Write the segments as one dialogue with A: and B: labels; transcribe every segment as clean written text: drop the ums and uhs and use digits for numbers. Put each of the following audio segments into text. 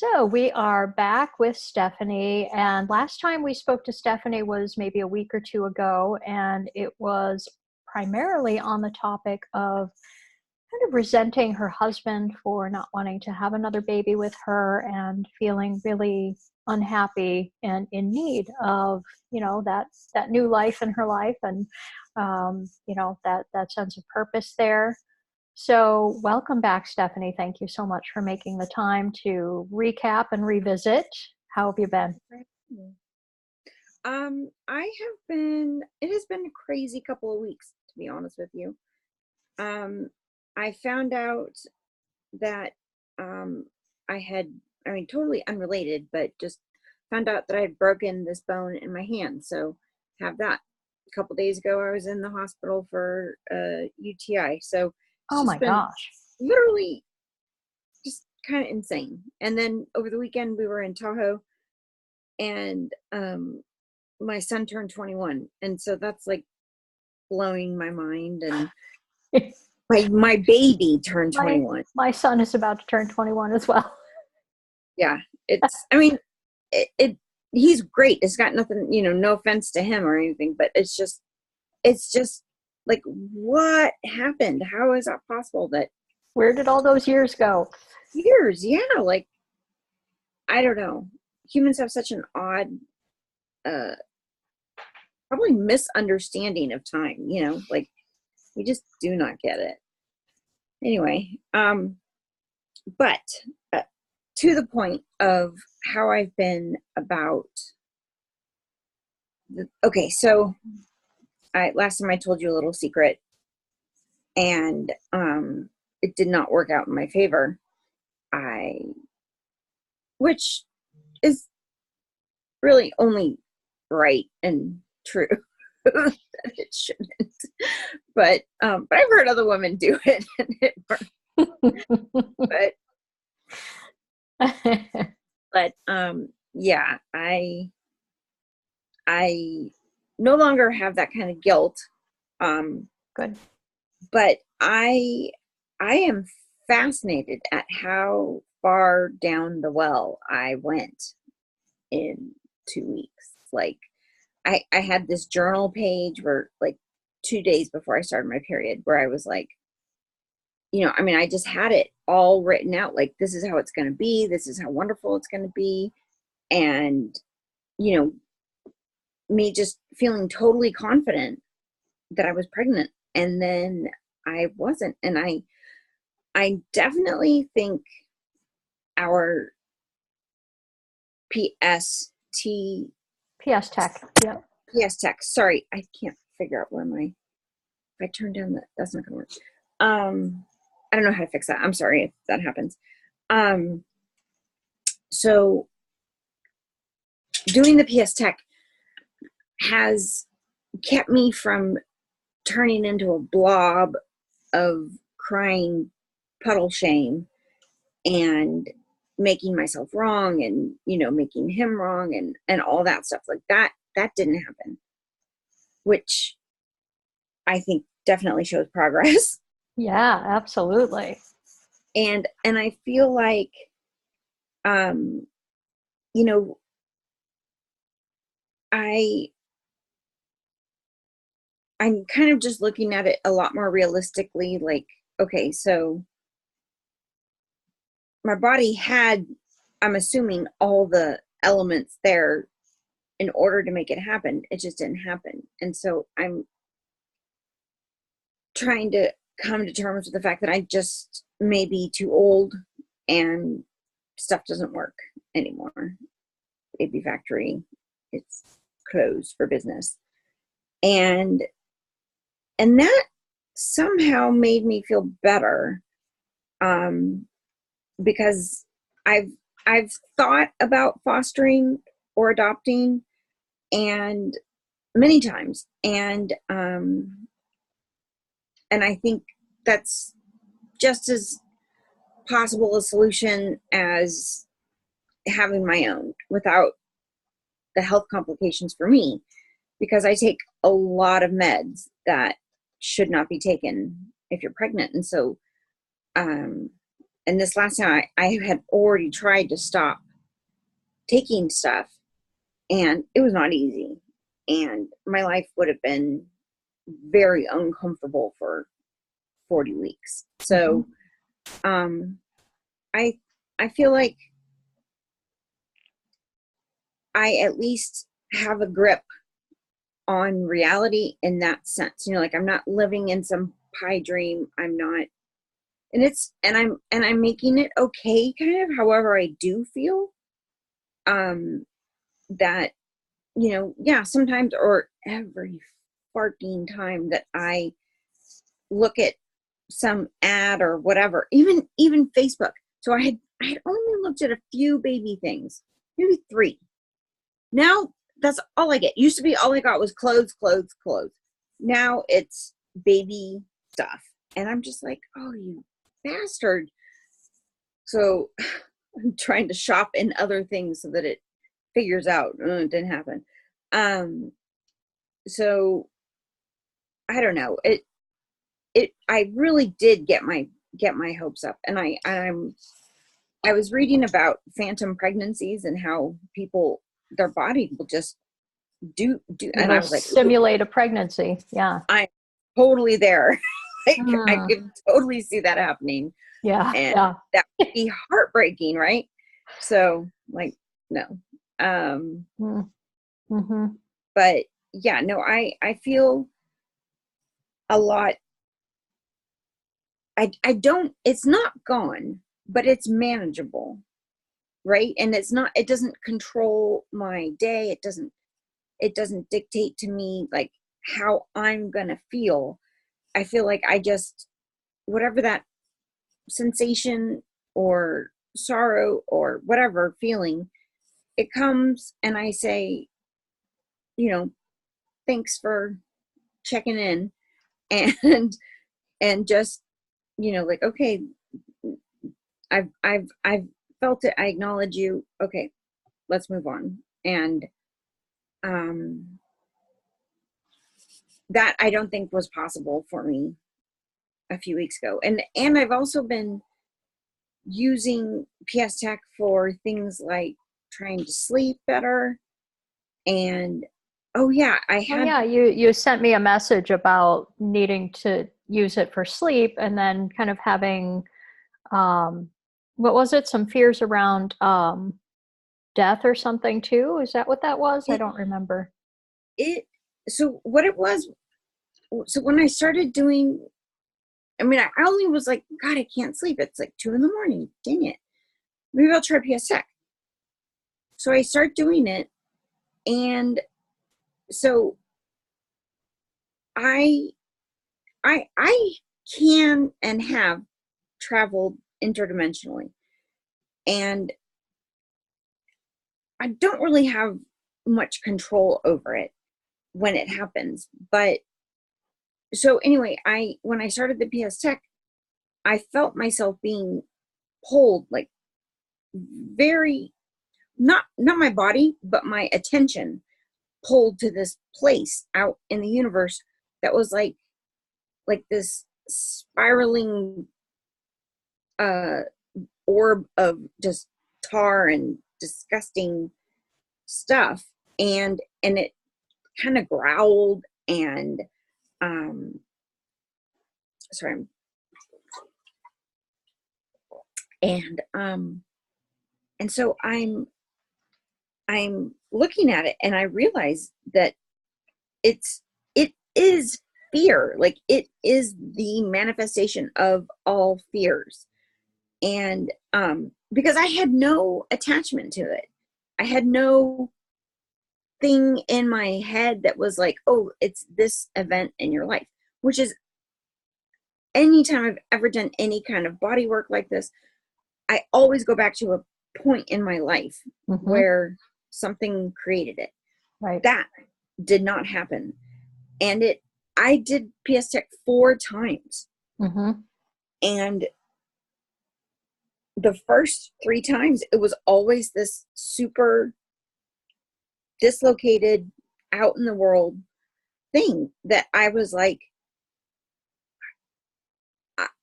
A: So we are back with Stephanie, and last time we spoke to Stephanie was maybe a week or two ago, and it was primarily on the topic of kind of resenting her husband for not wanting to have another baby with her and feeling really unhappy and in need of, that new life in her life and that sense of purpose there. So, welcome back, Stephanie. Thank you so much for making the time to recap and revisit. How have you been?
B: I have been, it has been a crazy couple of weeks, to be honest with you. I found out that I had, totally unrelated, but just found out that I had broken this bone in my hand. So, have that. A couple days ago, I was in the hospital for UTI. So, it's
A: Oh my
B: just been
A: gosh.
B: literally just kind of insane. And then over the weekend, we were in Tahoe, and my son turned 21, and so that's like blowing my mind. And my baby turned
A: my
B: 21.
A: my son is about to turn 21 as well.
B: Yeah, it's, it he's great. It's got nothing, no offense to him or anything, but it's just like, what happened? How is that possible? That
A: Where did all those years go?
B: years, yeah, like, I don't know. Humans have such an odd uh probably misunderstanding of time, like, we just do not get it. Anyway, but uh, to the point of how I've been about okay, so last time I told you a little secret, and it did not work out in my favor. I Which is really only right and true. That it shouldn't. But I've heard other women do it and it worked. But yeah, I no longer have that kind of guilt. Um,
A: Good.
B: but I am fascinated at how far down the well I went in 2 weeks. Like, I had this journal page where, like, 2 days before I started my period, where I was like, I just had it all written out. Like, this is how it's going to be. This is how wonderful it's going to be. And, you know, me just feeling totally confident that I was pregnant. And then I wasn't. And I definitely think our PST,
A: PS Tech. Yep.
B: PS Tech, sorry, I can't figure out where if I turn down that's not going to work. I don't know how to fix that. I'm sorry if that happens. So doing the PS Tech has kept me from turning into a blob of crying puddle shame and making myself wrong, and making him wrong, and all that stuff. Like, that didn't happen, which I think definitely shows progress.
A: Yeah, absolutely.
B: And I feel like, um you know I I'm kind of just looking at it a lot more realistically. Like, okay, so my body had, I'm assuming, all the elements there in order to make it happen. It just didn't happen. And so I'm trying to come to terms with the fact that I just may be too old and stuff doesn't work anymore. Baby Factory, it's closed for business. And that somehow made me feel better, because I've thought about fostering or adopting, and many times, and I think that's just as possible a solution as having my own without the health complications for me, because I take a lot of meds that should not be taken if you're pregnant. And so and this last time I had already tried to stop taking stuff, and it was not easy. And my life would have been very uncomfortable for 40 weeks. So, I feel like I at least have a grip on reality in that sense. You know, like I'm not living in some pie dream. I'm not, and I'm making it okay, kind of, however I do feel. That, you know, yeah, sometimes, or every fucking time that I look at some ad or whatever, even Facebook. So I had only looked at a few baby things, maybe 3. Now that's all I get. Used to be all I got was clothes, clothes, clothes. Now it's baby stuff. And I'm just like, oh, you bastard. So I'm trying to shop in other things so that it figures out. It didn't happen. So I don't know. I really did get my hopes up. And I was reading about phantom pregnancies and how people, their body will just do, and I was like,
A: simulate a pregnancy. Yeah.
B: I'm totally there. Like, I
A: Mm.
B: could totally see that happening.
A: Yeah.
B: And
A: Yeah.
B: that would be heartbreaking, right? So, like, no.
A: Mm-hmm.
B: But yeah, no, I feel a lot. I don't, it's not gone, but it's manageable, right? And it doesn't control my day. It doesn't dictate to me like how I'm gonna feel. I feel like I just, whatever that sensation or sorrow or whatever feeling, it comes and I say, you know, thanks for checking in, and just, you know, like, okay, I've felt it. I acknowledge you. Okay, let's move on. And that I don't think was possible for me a few weeks ago. And I've also been using PS Tech for things like trying to sleep better. And oh yeah,
A: You sent me a message about needing to use it for sleep, and then kind of having what was it? Some fears around death or something too. Is that what that was? I
B: it
A: don't remember.
B: it so what it was. So when I started doing, I mean, I only was like, God, I can't sleep. It's like 2 a.m. Dang it. Maybe I'll try PS Tech. So I start doing it, and so I I can and have traveled interdimensionally, and I don't really have much control over it when it happens. But so anyway, when I started the PS Tech, I felt myself being pulled, like, very, not my body, but my attention pulled to this place out in the universe that was like this spiraling uh orb of just tar and disgusting stuff. And it kind of growled, and um sorry, and and so I'm looking at it, and I realize that it is fear. Like, it is the manifestation of all fears. And because I had no attachment to it, I had no thing in my head that was like, oh, it's this event in your life. Which is, anytime I've ever done any kind of body work like this, I always go back to a point in my life where something created it.
A: Right.
B: That did not happen. And I did PS Tech 4 times. And the first 3 times, it was always this super dislocated, out in the world thing that I was like,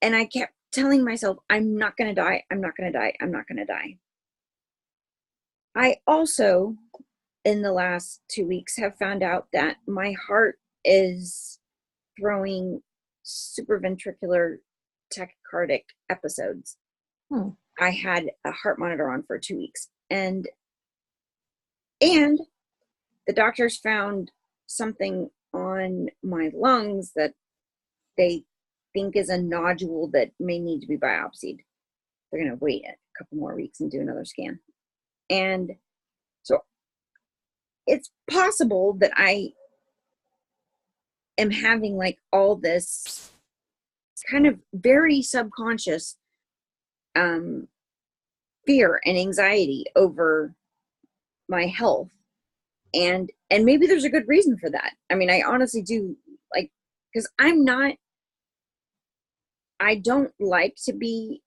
B: and I kept telling myself, I'm not going to die. I'm not going to die. I'm not going to die. I also, in the last 2 weeks, have found out that my heart is throwing supraventricular tachycardic episodes.
A: Hmm.
B: I had a heart monitor on for 2 weeks, and the doctors found something on my lungs that they think is a nodule that may need to be biopsied. They're going to wait a couple more weeks and do another scan. And so it's possible that I am having like all this kind of very subconscious fear and anxiety over my health. And maybe there's a good reason for that. I mean, I honestly do, like, because I don't like to be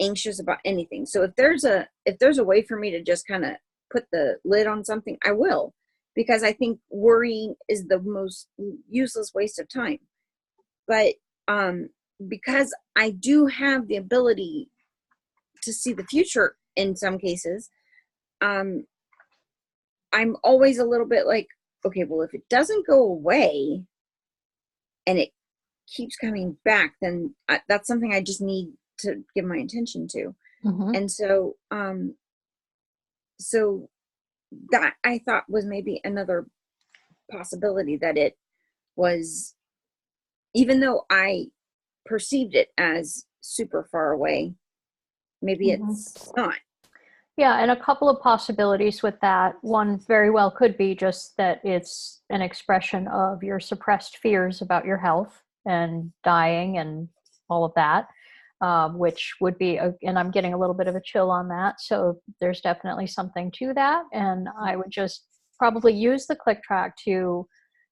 B: anxious about anything. So if there's a way for me to just kind of put the lid on something, I will, because I think worrying is the most useless waste of time. But because I do have the ability to see the future in some cases, I'm always a little bit like, okay, well, if it doesn't go away and it keeps coming back, then that's something I just need to give my attention to.
A: Mm-hmm.
B: And so, so that I thought was maybe another possibility, that it was, even though I perceived it as super far away, maybe
A: Mm-hmm.
B: it's not.
A: Yeah, and a couple of possibilities with that. One very well could be just that it's an expression of your suppressed fears about your health and dying and all of that, which would be, and I'm getting a little bit of a chill on that. So there's definitely something to that. And I would just probably use the click track to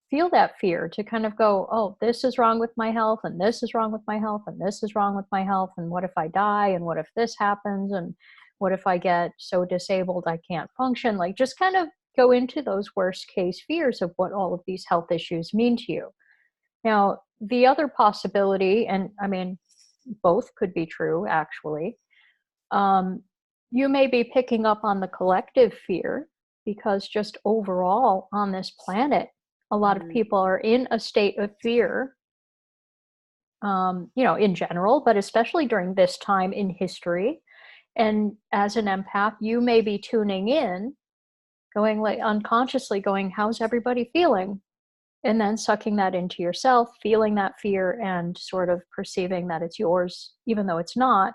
A: feel that fear, to kind of go, oh, this is wrong with my health, and this is wrong with my health, and this is wrong with my health, and what if I die, and what if this happens, and what if I get so disabled I can't function? Like, just kind of go into those worst case fears of what all of these health issues mean to you. Now, the other possibility, and I mean, both could be true actually, you may be picking up on the collective fear, because just overall on this planet, a lot of people are in a state of fear, in general, but especially during this time in history. And as an empath, you may be tuning in, going like unconsciously going, how's everybody feeling? And then sucking that into yourself, feeling that fear and sort of perceiving that it's yours, even though it's not,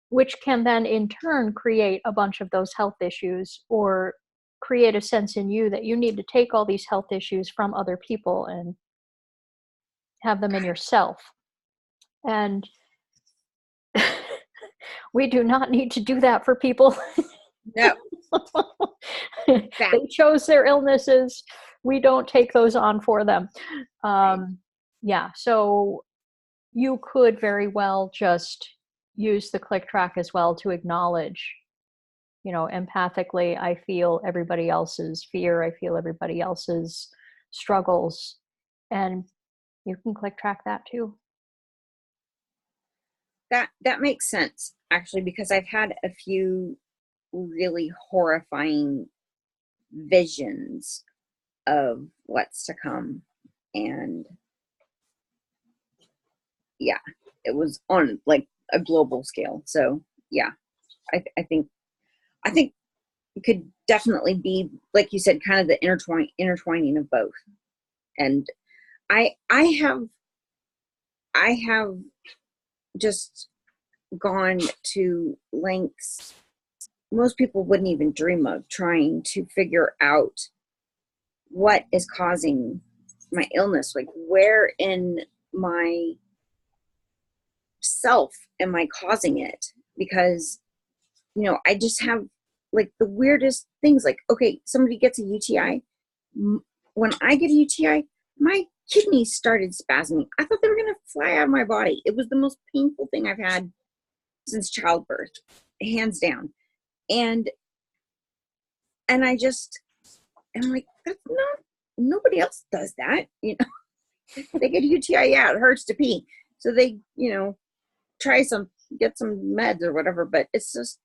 A: which can then in turn create a bunch of those health issues, or create a sense in you that you need to take all these health issues from other people and have them in yourself. And we do not need to do that for people.
B: No.
A: They chose their illnesses. We don't take those on for them. Yeah, so you could very well just use the click track as well to acknowledge, empathically, I feel everybody else's fear, I feel everybody else's struggles, and you can click track that too.
B: That makes sense, actually, because I've had a few really horrifying visions of what's to come. And yeah, it was on like a global scale. So yeah, I think it could definitely be, like you said, kind of the intertwining of both. And I have just gone to lengths most people wouldn't even dream of, trying to figure out what is causing my illness. Like, where in my self am I causing it? Because, I just have like the weirdest things. Like, okay, somebody gets a UTI. When I get a UTI, my kidneys started spasming. I thought they were going to fly out of my body. It was the most painful thing I've had since childbirth, hands down. And I just am like, that's not, nobody else does that. They get a UTI, yeah, it hurts to pee. So they, try some, get some meds or whatever, but it's just,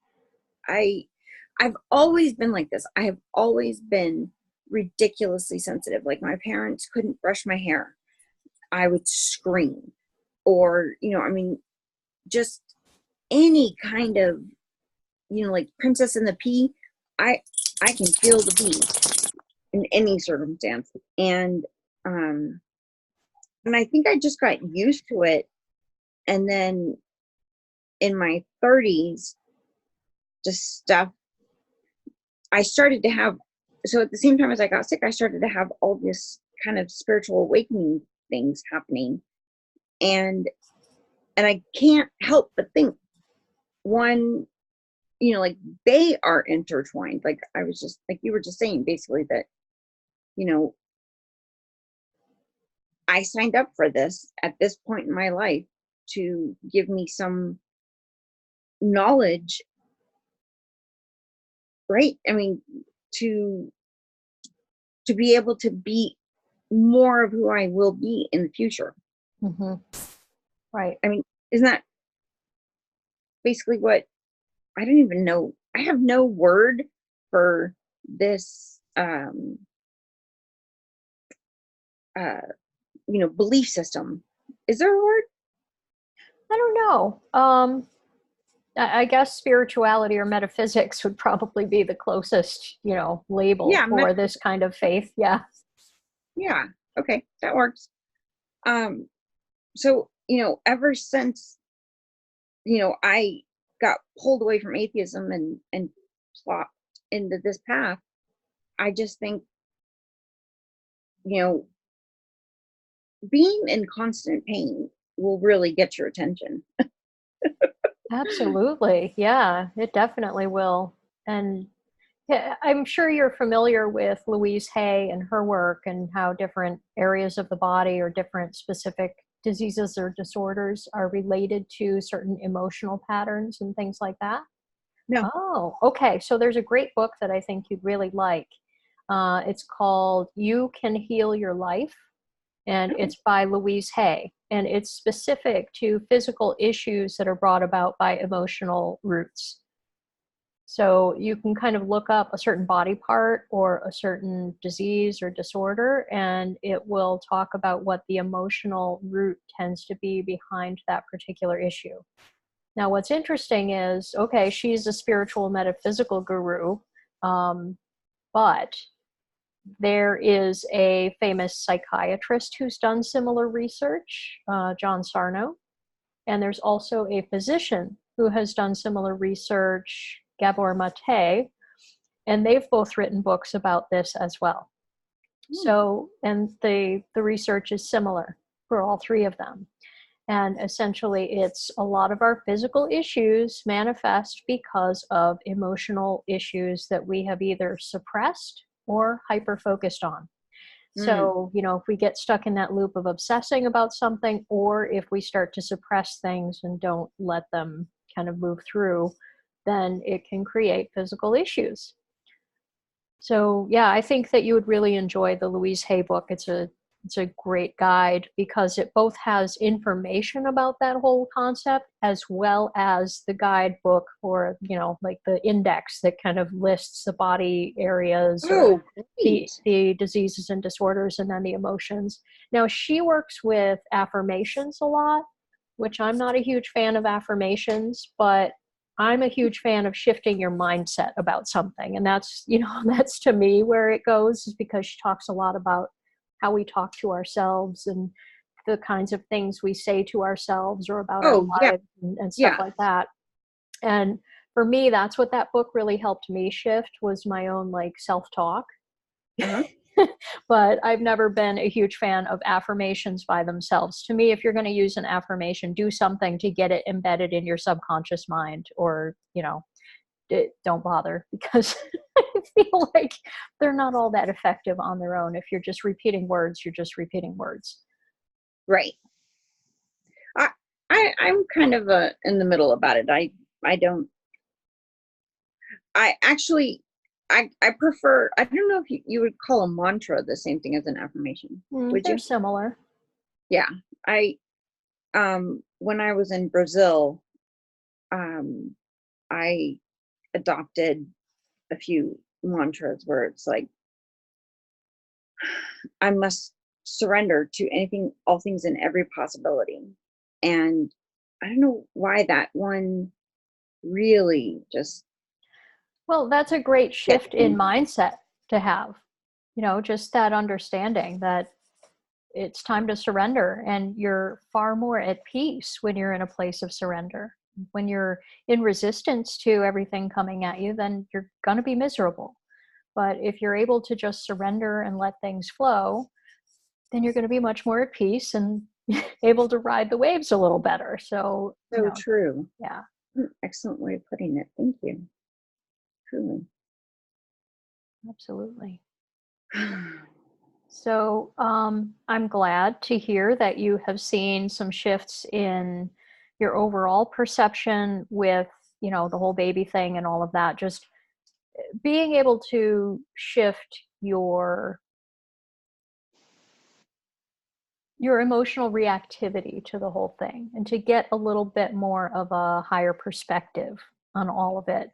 B: I've always been like this. I have always been ridiculously sensitive. Like my parents couldn't brush my hair. I would scream. Or, I mean, just any kind of, like Princess and the Pea, I can feel the pea in any circumstance. And I think I just got used to it. And then in my 30s, just stuff, I started to have, so at the same time as I got sick, I started to have all this kind of spiritual awakening things happening. And I can't help but think, one, like they are intertwined. Like I was just, like you were just saying, basically that, I signed up for this at this point in my life to give me some knowledge, right? I mean, to be able to be more of who I will be in the future.
A: Mm-hmm. Right.
B: I mean, isn't that basically what, I don't even know. I have no word for this, belief system. Is there a word?
A: I don't know. I guess spirituality or metaphysics would probably be the closest, label
B: Yeah,
A: for this kind of faith. Yeah.
B: yeah. Okay, that works. So, ever since, I got pulled away from atheism and plopped into this path, I just think, being in constant pain will really get your attention.
A: Absolutely. Yeah, it definitely will. And yeah, I'm sure you're familiar with Louise Hay and her work and how different areas of the body or different specific diseases or disorders are related to certain emotional patterns and things like that.
B: No.
A: Oh, okay. So there's a great book that I think you'd really like. It's called You Can Heal Your Life, and it's by Louise Hay. And it's specific to physical issues that are brought about by emotional roots. So you can kind of look up a certain body part or a certain disease or disorder, and it will talk about what the emotional root tends to be behind that particular issue. Now, what's interesting is, okay, she's a spiritual metaphysical guru, but there is a famous psychiatrist who's done similar research, John Sarno, and there's also a physician who has done similar research, Gabor Mate, and they've both written books about this as well. So, and the research is similar for all three of them. And essentially, it's a lot of our physical issues manifest because of emotional issues that we have either suppressed or hyper focused on. So, if we get stuck in that loop of obsessing about something, or if we start to suppress things and don't let them kind of move through, then it can create physical issues. So, yeah, I think that you would really enjoy the Louise Hay book. It's a great guide because it both has information about that whole concept as well as the guidebook for, like the index that kind of lists the body areas or the diseases and disorders and then the emotions. Now, she works with affirmations a lot, which I'm not a huge fan of affirmations, but I'm a huge fan of shifting your mindset about something. And that's, that's to me where it goes, is because she talks a lot about how we talk to ourselves and the kinds of things we say to ourselves or about our lives and stuff like that. And for me, that's what that book really helped me shift, was my own like self-talk. But I've never been a huge fan of affirmations by themselves. To me, if you're going to use an affirmation, do something to get it embedded in your subconscious mind, or, don't bother, because I feel like they're not all that effective on their own. If you're just repeating words, you're just repeating words.
B: Right. I'm kind of in the middle about it. I prefer, I don't know if you would call a mantra the same thing as an affirmation. Would
A: They're
B: you?
A: similar.
B: Yeah. when I was in Brazil, um, I adopted a few mantras where it's like, I must surrender to anything, all things, and every possibility. And I don't know why that one really just
A: Well, that's a great
B: gets
A: shift in
B: me.
A: mindset to have, just that understanding that it's time to surrender, and you're far more at peace when you're in a place of surrender. When you're in resistance to everything coming at you, then you're going to be miserable. But if you're able to just surrender and let things flow, then you're going to be much more at peace and able to ride the waves a little better. So,
B: So true.
A: yeah.
B: Excellent way of putting it. Thank you. Truly.
A: Absolutely. So I'm glad to hear that you have seen some shifts in your overall perception with, the whole baby thing and all of that. Just being able to shift your emotional reactivity to the whole thing and to get a little bit more of a higher perspective on all of it.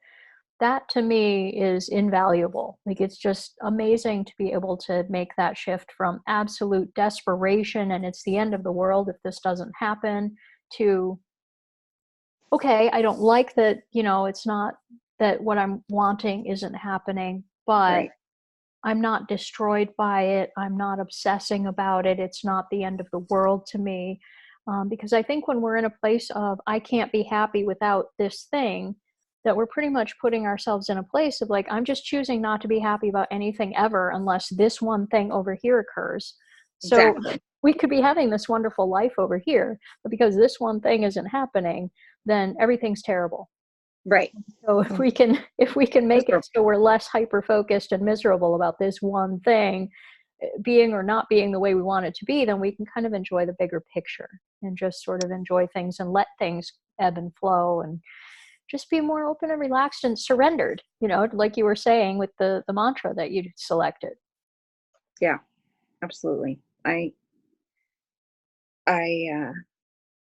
A: That to me is invaluable. Like, it's just amazing to be able to make that shift from absolute desperation and it's the end of the world if this doesn't happen, to, okay, I don't like that, it's not that what I'm wanting isn't happening, but
B: Right.
A: I'm not destroyed by it. I'm not obsessing about it. It's not the end of the world to me. Because I think when we're in a place of, I can't be happy without this thing, that we're pretty much putting ourselves in a place of like, I'm just choosing not to be happy about anything ever unless this one thing over here occurs. So
B: Exactly.
A: we could be having this wonderful life over here, but because this one thing isn't happening, then everything's terrible.
B: Right.
A: So if we can make it
B: Miserable.
A: so we're less hyper focused and miserable about this one thing being or not being the way we want it to be, then we can kind of enjoy the bigger picture and just sort of enjoy things and let things ebb and flow and just be more open and relaxed and surrendered, like you were saying with the mantra that you selected.
B: Yeah, absolutely. I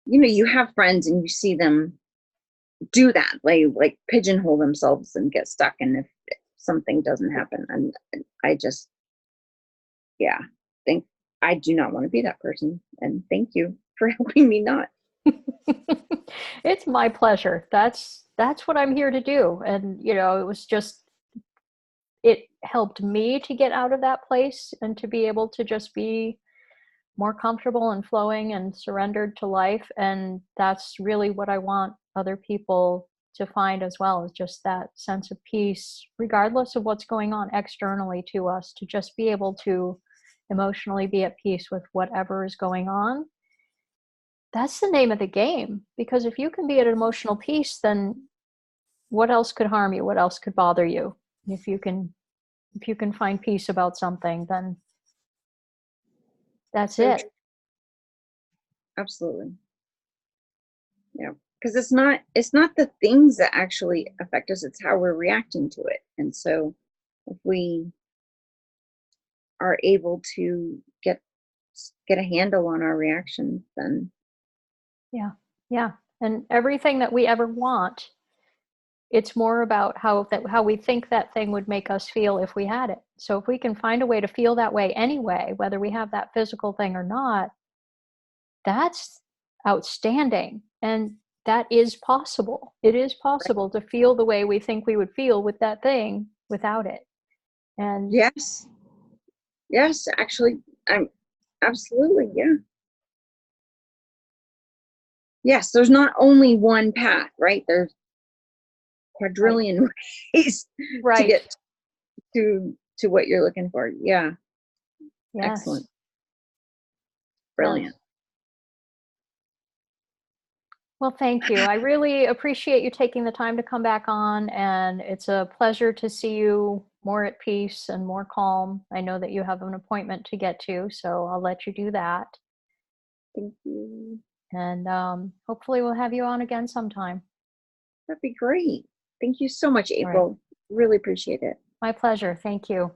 B: you have friends and you see them do that, like pigeonhole themselves and get stuck, and if something doesn't happen, and I just, yeah, think I do not want to be that person, and thank you for helping me not.
A: It's my pleasure. That's what I'm here to do. And it was just, it helped me to get out of that place and to be able to just be more comfortable and flowing and surrendered to life. And that's really what I want other people to find as well, is just that sense of peace, regardless of what's going on externally to us, to just be able to emotionally be at peace with whatever is going on. That's the name of the game. Because if you can be at emotional peace, then what else could harm you? What else could bother you? If you can find peace about something, then that's
B: So
A: it.
B: true. Absolutely. Yeah, because it's not the things that actually affect us, it's how we're reacting to it. And so if we are able to get a handle on our reactions, then
A: Yeah. Yeah. And everything that we ever want, it's more about how we think that thing would make us feel if we had it. So if we can find a way to feel that way anyway, whether we have that physical thing or not, that's outstanding. And that is possible. It is possible to feel the way we think we would feel with that thing without it. And
B: yes, yes, actually, I'm absolutely, yeah. Yes, there's not only one path, right? There's
A: right,
B: quadrillion ways to
A: right.
B: get to what you're looking for. Yeah,
A: Yes.
B: excellent.
A: Yes.
B: Brilliant.
A: Well, thank you. I really appreciate you taking the time to come back on, and it's a pleasure to see you more at peace and more calm. I know that you have an appointment to get to, so I'll let you do that.
B: Thank you.
A: And hopefully, we'll have you on again sometime.
B: That'd be great. Thank you so much,
A: All right.
B: April. Really appreciate it.
A: My pleasure. Thank you.